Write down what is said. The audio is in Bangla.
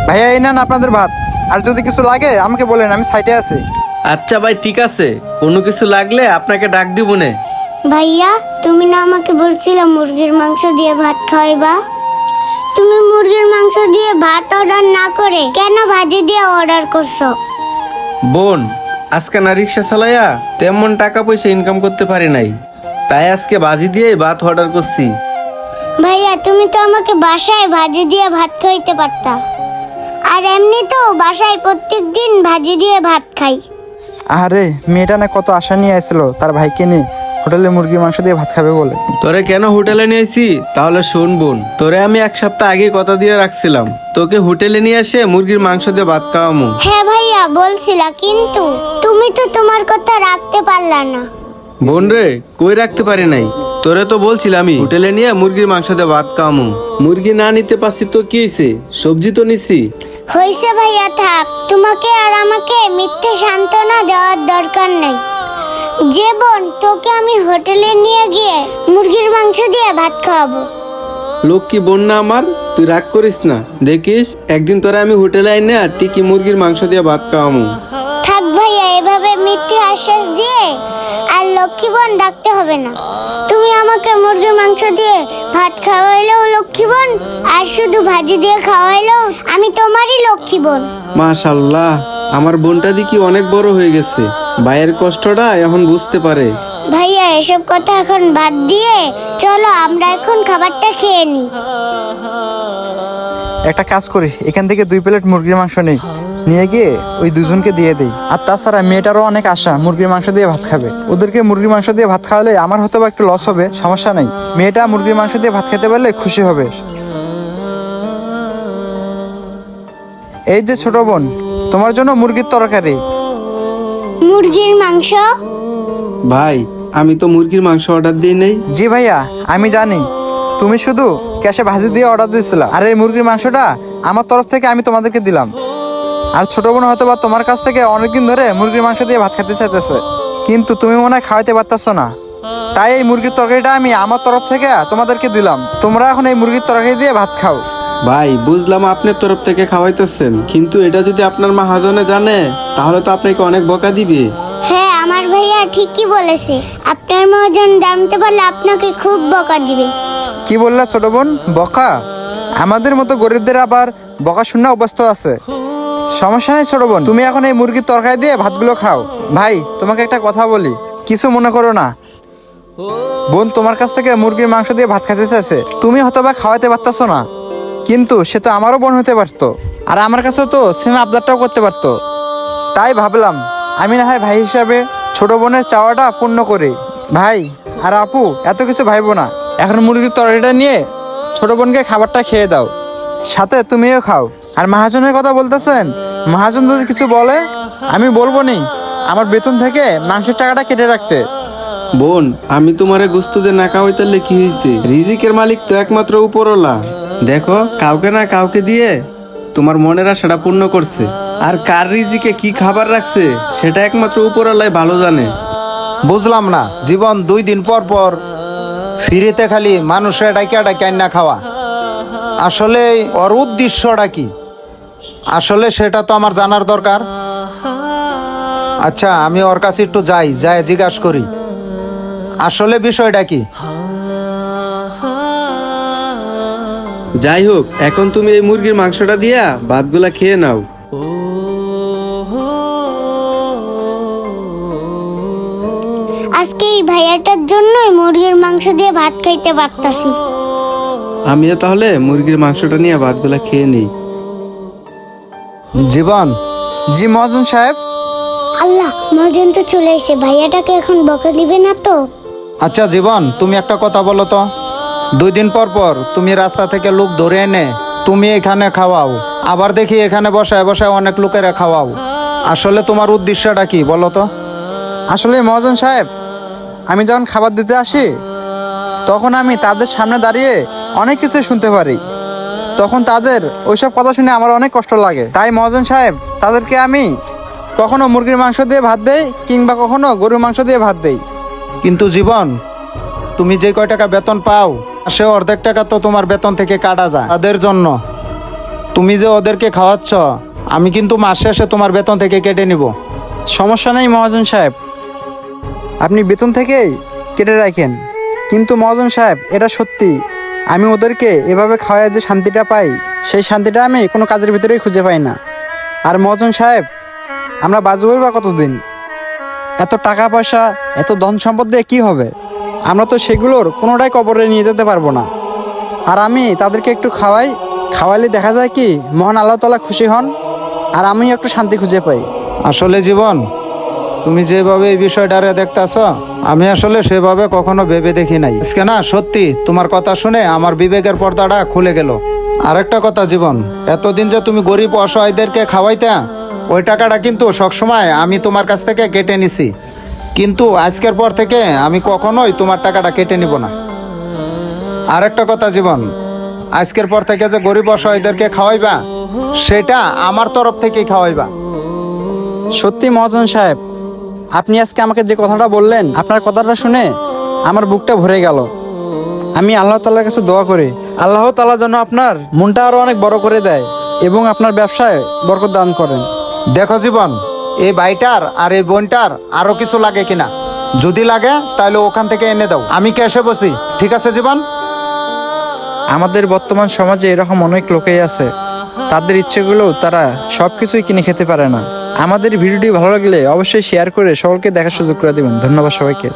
ভাইয়া এই নেন আপনাদের ভাত, আর যদি কিছু লাগে আমাকে বলেন, আমি সাইডে আছি। আচ্ছা ভাই, ঠিক আছে, কোনো কিছু লাগলে আপনাকে ডাক দিব নে। ভাইয়া, তুমি না আমাকে বলছিলে মুরগির মাংস দিয়ে ভাত খাওয়াইবা? তুমি মুরগির মাংস দিয়ে ভাত অর্ডার না করে কেন ভাজি দিয়ে অর্ডার করছো? বোন, আজকে না রিক্সা চালাইয়া তেমন টাকা পয়সা ইনকাম করতে পারি নাই, তাই আজকে বাজি দিয়ে ভাত অর্ডার করছি। ভাইয়া, তুমি তো আমাকে বাসায় ভাজি দিয়ে ভাত খাইতে পারতা। আর এমনি তো বাসায় প্রত্যেকদিন ভাজি দিয়ে ভাত খাই। আরে মেয়েটা না কত আশা নিয়ে আসছিল তার ভাইকে নিয়ে হোটেলে মুরগির মাংস দিয়ে ভাত খাবে বলে। তোরে কেন হোটেলে নিয়েছি তাহলে শোন বোন, তোরে আমি 1 সপ্তাহ আগে কথা দিয়ে রাখছিলাম তোকে হোটেলে নিয়ে এসে মুরগির মাংস দিয়ে ভাত খাওয়ামু। হ্যাঁ ভাইয়া, বলছিলা, কিন্তু তুমি তো তোমার কথা রাখতে পারলা না। বোন রে, কই রাখতে পারি নাই, তোরে তো বলছিলাম আমি হোটেলে নিয়ে মুরগির মাংস দিয়ে ভাত খাওয়ামু। মুরগি না নিতে পারছি তো কি হয়েছে, সবজি তো নিছি। হইছে ভাইয়া, থাক। তোমাকে আর আমাকে মিথ্যে সান্ত্বনা দেওয়ার দরকার নেই। যে বোন, তোকে আমি হোটেলে নিয়ে গিয়ে মুরগির মাংস দিয়ে ভাত খাওয়াবো। লক্ষ্মী বোন না আমার, তুই রাগ করিস না, দেখিস একদিন তোরা আমি হোটেলে আইনে আর টিকি মুরগির মাংস দিয়ে ভাত খাওয়ামু। থাক ভাইয়া, এভাবে মিথ্যে আশ্বাস দিয়ে আর লক্ষ্মী বোন ডাকতে হবে না। তুমি আমাকে মুরগির মাংস দিয়ে ভাত খাওয়াইলেও লক্ষ্মী বোন, আর শুধু ভাজি দিয়ে খাওয়াইলেও আমি তোমারই লক্ষ্মী বোন। মাশাল্লাহ, আমার বোনটা দেখি অনেক বড় হয়ে গেছে, ভাইয়ের কষ্টটা এখন বুঝতে পারে। ভাইয়া, এসব কথা এখন বাদ দিয়ে চলো আমরা এখন খাবারটা খেয়ে নিই। একটা কাজ করি, এখান থেকে 2 প্লেট মুরগির মাংস নেই, নিয়ে গিয়ে ওই দুজনকে দিয়ে দেই। আর তাছাড়া মেয়েটারও অনেক আশা মুরগির মাংস দিয়ে ভাত খাবে, ওদেরকে মুরগির মাংস দিয়ে ভাত খাওয়ালে আমার হয়তো বা একটু লস হবে, সমস্যা নেই। মেয়েটা মুরগির মাংস দিয়ে ভাত খেতে পারলে খুশি হবে। এই যে ছোট বোন, তোমার জন্য মুরগির তরকারি। মুরগির মাংস? ভাই, আমি তো মুরগির মাংস অর্ডার দিই নাই। জি ভাইয়া, আমি জানি, তুমি শুধু ক্যাশে ভাজি দিয়ে অর্ডার দিয়েছিলা, আর এই মুরগির মাংসটা আমার তরফ থেকে আমি তোমাদেরকে দিলাম। আর ছোট বোন হয়তো বা তোমার কাছ থেকে অনেকদিন ধরে মুরগির মাংস দিয়ে ভাত খেতে চাইতেছে, কিন্তু তুমি মনে হয় খাওয়াইতে পারতেছো না, তাই এই মুরগির তরকারিটা আমি আমার তরফ থেকে তোমাদেরকে দিলাম। তোমরা এখন এই মুরগির তরকারি দিয়ে ভাত খাও। ভাই, বুঝলাম আপনার তরফ থেকে খাওয়াইতেছেন, কিন্তু এটা যদি আপনার মহাজনে জানে তাহলে তো আপনাকে অনেক বকা দিবে। হ্যাঁ, আমার ভাইয়া ঠিকই বলেছে, আপনার মহাজন জানতে পারলে আপনাকে খুব বকা দিবে। কি বললা ছোট বোন? বকা? আমাদের মতো গরিবদের আবার বকা শূন্য অভ্যস্ত আছে। সমস্যা নেই ছোট বোন, তুমি এখন এই মুরগির তরকারি দিয়ে ভাতগুলো খাও। ভাই, তোমাকে একটা কথা বলি, কিছু মনে করো না। বোন তোমার কাছ থেকে মুরগির মাংস দিয়ে ভাত খেতে চাইছে, তুমি হয়তো বা খাওয়াতে পারতেছো না, কিন্তু সে তো আমারও বোন হতে পারতো, আর আমার কাছে তো সেম আবদারটাও করতে পারতো। তাই ভাবলাম আমি না হয় ভাই হিসাবে ছোট বোনের চাওয়াটা পূর্ণ করি। ভাই আর আপু, এত কিছু ভাইবো না, এখন মুরগির তরকারিটা নিয়ে ছোট বোনকে খাবারটা খেয়ে দাও, সাথে তুমিও খাও। আর মহাজনের কথা বলতেছেন, মহাজন যদি কিছু বলে আমি বলবো নি আমার বেতন থেকে মাংসের টাকাটা কেটে রাখতে। বোন, আমি তোমারে গোস্ত দিয়ে না খাওয়াইতালে কি হয়েছে, রিজিকের মালিক তো একমাত্র উপরওয়ালা। দেখো, কাউকে না কাউকে দিয়ে তোমার মনের আশাটা পূর্ণ করছে, আর কার রিজিকে কি খাবার রাখছে সেটা একমাত্র উপরওয়ালাই ভালো জানে। বুঝলাম না জীবন, 2 দিন পর পর ফিরিতে খালি মানুষের ডাইকা ডাইকা না খাওয়া, আসলে ওর উদ্দেশ্যটা কি? আসলে সেটা তো আমার জানার দরকার। আচ্ছা, আমি ওর কাছে একটু যাই, জিজ্ঞাসা করি আসলে বিষয়টা কি। যাই হোক, এখন তুমি এই মুরগির মাংসটা দিয়া ভাতগুলা খেয়ে নাও। আজকে এই ভাইয়াটার জন্যই মুরগির মাংস দিয়ে ভাত খাইতে পারতাছি। আমিও তাহলে মুরগির মাংসটা নিয়ে ভাতগুলা খেয়ে নিই। জীবন, জি মহাজন সাহেব। আল্লাহ, মহাজন তো চলে এসে, ভাইয়াটাকে এখন বকা দিবে না তো? আচ্ছা জীবন, তুমি একটা কথা বলো তো, 2 দিন পর পর তুমি রাস্তা থেকে লোক ধরে এনে তুমি এখানে খাওয়াও, আবার দেখি এখানে বসায় বসায় অনেক লোকেরা খাওয়াও, আসলে তোমার উদ্দেশ্যটা কি বলো তো? আসলে মহাজন সাহেব, আমি যখন খাবার দিতে আসি তখন আমি তাদের সামনে দাঁড়িয়ে অনেক কিছু শুনতে পারি, তখন তাদের ওইসব কথা শুনে আমার অনেক কষ্ট লাগে। তাই মহাজন সাহেব, তাদেরকে আমি কখনো মুরগির মাংস দিয়ে ভাত দেই, কিংবা কখনো গরুর মাংস দিয়ে ভাত দেই। কিন্তু জীবন, তুমি যে কয় টাকা বেতন পাও সে অর্ধেক টাকা তো তোমার বেতন থেকে কাটা যায় তাদের জন্য। তুমি যে ওদেরকে খাওয়াচ্ছ, আমি কিন্তু মাস শেষে তোমার বেতন থেকে কেটে নিব। সমস্যা নেই মহাজন সাহেব, আপনি বেতন থেকেই কেটে রাখেন। কিন্তু মহাজন সাহেব, এটা সত্যি, আমি ওদেরকে এভাবে খাওয়ায় যে শান্তিটা পাই, সেই শান্তিটা আমি কোনো কাজের ভিতরেই খুঁজে পাই না। আর মহাজন সাহেব, আমরা বাঁচবই বা কতদিন? এত টাকা পয়সা, এত ধন সম্পদ দিয়ে কী হবে? আমরা তো সেগুলোর কোনোটাই কবরে নিয়ে যেতে পারবো না। আর আমি তাদেরকে একটু খাওয়াইলে দেখা যায় কি মহান আল্লাহ তাআলা খুশি হন, আর আমি একটু শান্তি খুঁজে পাই। আসলে জীবন, তুমি যেভাবে এই বিষয়টারে দেখতেছ, আমি আসলে সেভাবে কখনো ভেবে দেখি নাই। আজকে না সত্যি তোমার কথা শুনে আমার বিবেকের পর্দাটা খুলে গেল। আরেকটা কথা জীবন, এতদিন যে তুমি গরিব অসহায়দেরকে খাওয়াইতা, ওই টাকাটা কিন্তু সবসময় আমি তোমার কাছ থেকে কেটে নিছি। কিন্তু আজকের পর থেকে আমি কখনোই তোমার টাকাটা কেটে নিব না। আরেকটা কথা জীবন, আজকের পর থেকে যে গরিব অসহায়দেরকে খাওয়াইবা, সেটা আমার তরফ থেকেই খাওয়াইবা। সত্যি মহাজন সাহেব, আপনি আজকে আমাকে যে কথাটা বললেন, আপনার কথাটা শুনে আমার বুকটা ভরে গেল। আমি আল্লাহ তাআলার কাছে দোয়া করি, আল্লাহ তাআলা যেন আপনার মনটা আরো অনেক বড় করে দেয় এবং আপনার ব্যবসায় বরকত দান করেন। দেখো জীবন, এই ভাইটার আর এই বোনটার আরো কিছু লাগে কিনা, যদি লাগে তাহলে ওখান থেকে এনে দাও, আমি ক্যাশে বসি। ঠিক আছে জীবন? আমাদের বর্তমান সমাজে এরকম অনেক লোকেই আছে, তাদের ইচ্ছেগুলোও তারা সব কিছুই কিনে খেতে পারে না। আমাদের ভিডিওটি ভালো লাগলে অবশ্যই শেয়ার করে সকলকে দেখার সুযোগ করে দেবেন। ধন্যবাদ সবাইকে।